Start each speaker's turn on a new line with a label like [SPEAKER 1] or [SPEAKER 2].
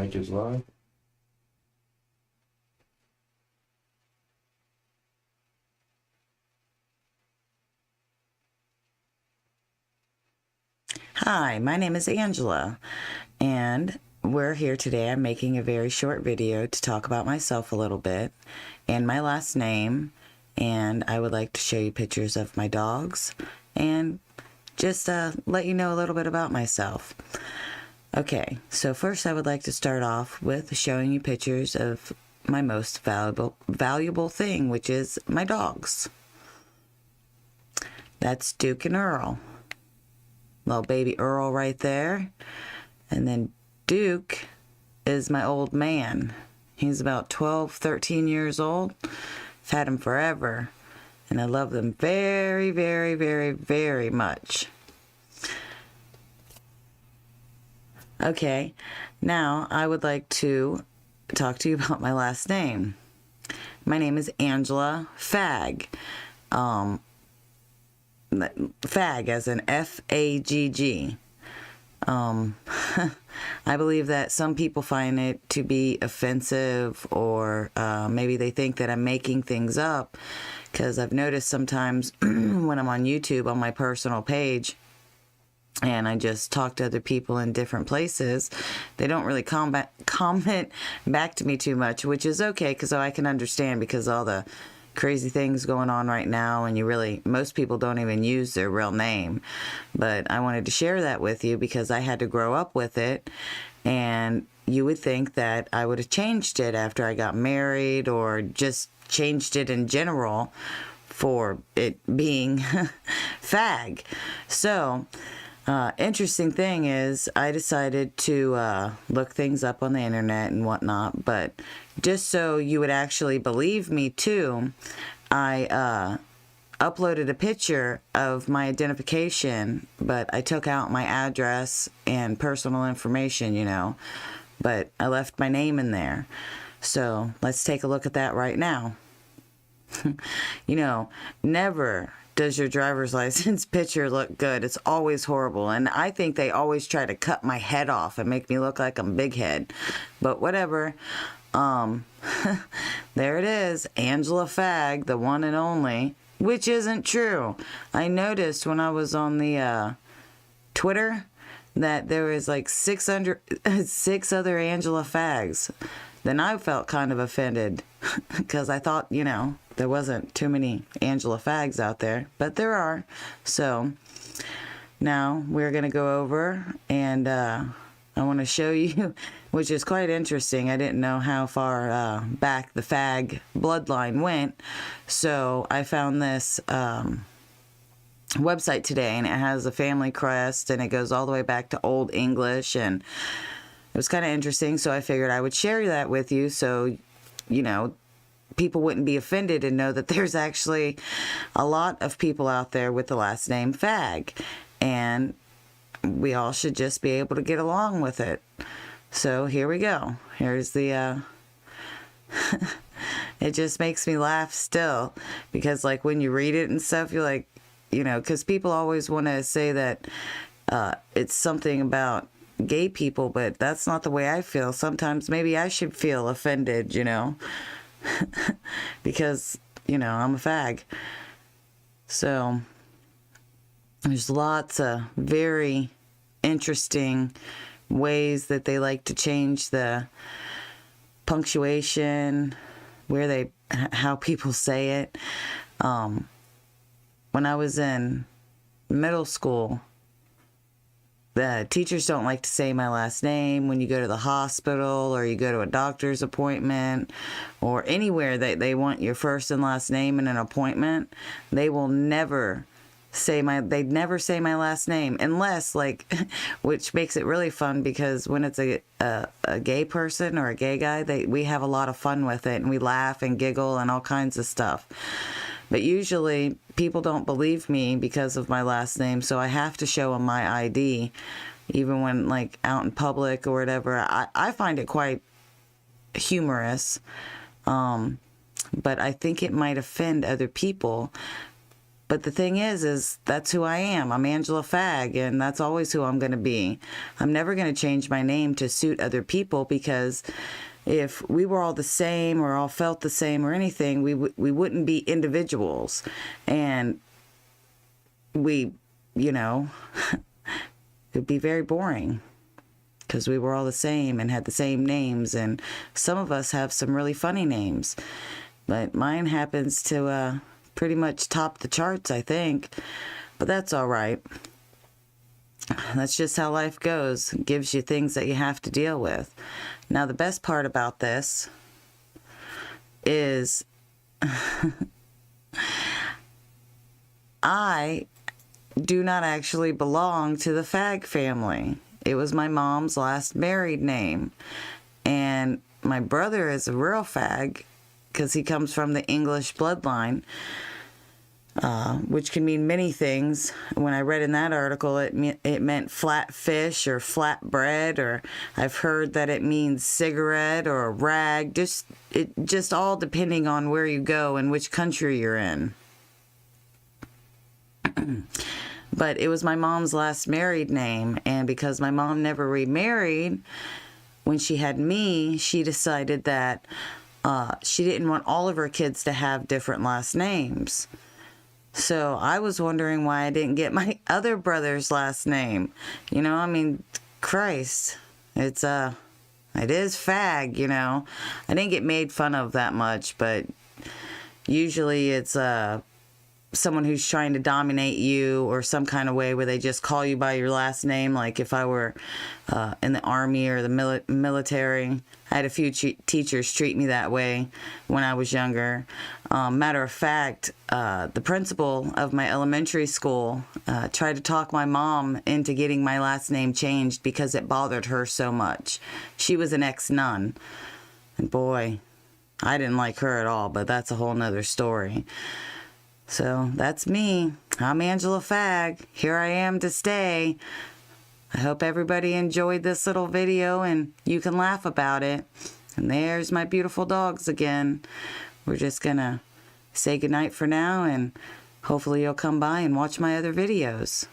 [SPEAKER 1] Mic is live.
[SPEAKER 2] Hi, my name is Angela, and we're here today. I'm making a very short video to talk about myself a little bit and my last name, and I would like to show you pictures of my dogs and just let you know a little bit about myself. Okay, so first I would like to start off with showing you pictures of my most valuable thing, which is my dogs. That's Duke and Earl. Little baby Earl right there. And then Duke is my old man. He's about 12, 13 years old. I've had him forever. And I love them very, very, very, very much. Okay, now I would like to talk to you about my last name. My name is Angela Fagg. Fagg as in F-A-G-G. I believe that some people find it to be offensive, or maybe they think that I'm making things up, because I've noticed sometimes when I'm on YouTube on my personal page and I just talk to other people in different places, they don't really comment back to me too much, which is okay, because I can understand, because all the crazy things going on right now, and most people don't even use their real name. But I wanted to share that with you because I had to grow up with it, and you would think that I would have changed it after I got married, or just changed it in general for it being Fagg. So interesting thing is, I decided to look things up on the internet and whatnot, but just so you would actually believe me too, I uploaded a picture of my identification, but I took out my address and personal information, but I left my name in there. So let's take a look at that right now. Never does your driver's license picture look good. It's always horrible. And I think they always try to cut my head off and make me look like I'm big head. But whatever. There it is. Angela Fagg, the one and only, which isn't true. I noticed when I was on the Twitter that there was like 6 other Angela Faggs. Then I felt kind of offended because I thought, there wasn't too many Angela Faggs out there, but there are. So now we're going to go over, and I want to show you, which is quite interesting. I didn't know how far back the Fagg bloodline went. So I found this website today, and it has a family crest, and it goes all the way back to Old English, and it was kind of interesting. So I figured I would share that with you, so people wouldn't be offended and know that there's actually a lot of people out there with the last name Fagg, and we all should just be able to get along with it. So here we go. Here's the it just makes me laugh still, because like when you read it and stuff, you're like, because people always want to say that it's something about gay people, but that's not the way I feel. Sometimes maybe I should feel offended, because, I'm a fag. So there's lots of very interesting ways that they like to change the punctuation, how people say it. When I was in middle school, the teachers don't like to say my last name when you go to the hospital, or you go to a doctor's appointment, or anywhere that they want your first and last name in an appointment. They will never they'd never say my last name, unless which makes it really fun, because when it's a gay person or a gay guy, we have a lot of fun with it, and we laugh and giggle and all kinds of stuff. But usually people don't believe me because of my last name, so I have to show them my ID, even when out in public or whatever. I find it quite humorous, but I think it might offend other people But the thing is that's who I am. I'm Angela Fagg, and that's always who I'm going to be. I'm never going to change my name to suit other people, because if we were all the same or all felt the same or anything, we wouldn't be individuals. And we, it'd be very boring, because we were all the same and had the same names. And some of us have some really funny names. But mine happens to pretty much top the charts, I think. But that's all right. That's just how life goes. It gives you things that you have to deal with. Now, the best part about this is I do not actually belong to the Fagg family. It was my mom's last married name. And my brother is a real Fagg, because he comes from the English bloodline, which can mean many things. When I read in that article, it meant flat fish or flat bread, or I've heard that it means cigarette or a rag, just all depending on where you go and which country you're in. But it was my mom's last married name, and because my mom never remarried, when she had me, she decided that she didn't want all of her kids to have different last names. So I was wondering why I didn't get my other brother's last name. Christ, it is Fagg, I didn't get made fun of that much, but usually it's someone who's trying to dominate you, or some kind of way where they just call you by your last name. Like if I were in the army or the military, I had a few teachers treat me that way when I was younger. Matter of fact, the principal of my elementary school tried to talk my mom into getting my last name changed because it bothered her so much. She was an ex-nun, and boy, I didn't like her at all, but that's a whole nother story. So that's me. I'm Angela Fagg. Here I am to stay. I hope everybody enjoyed this little video and you can laugh about it. And there's my beautiful dogs again. We're just gonna say goodnight for now, and hopefully you'll come by and watch my other videos.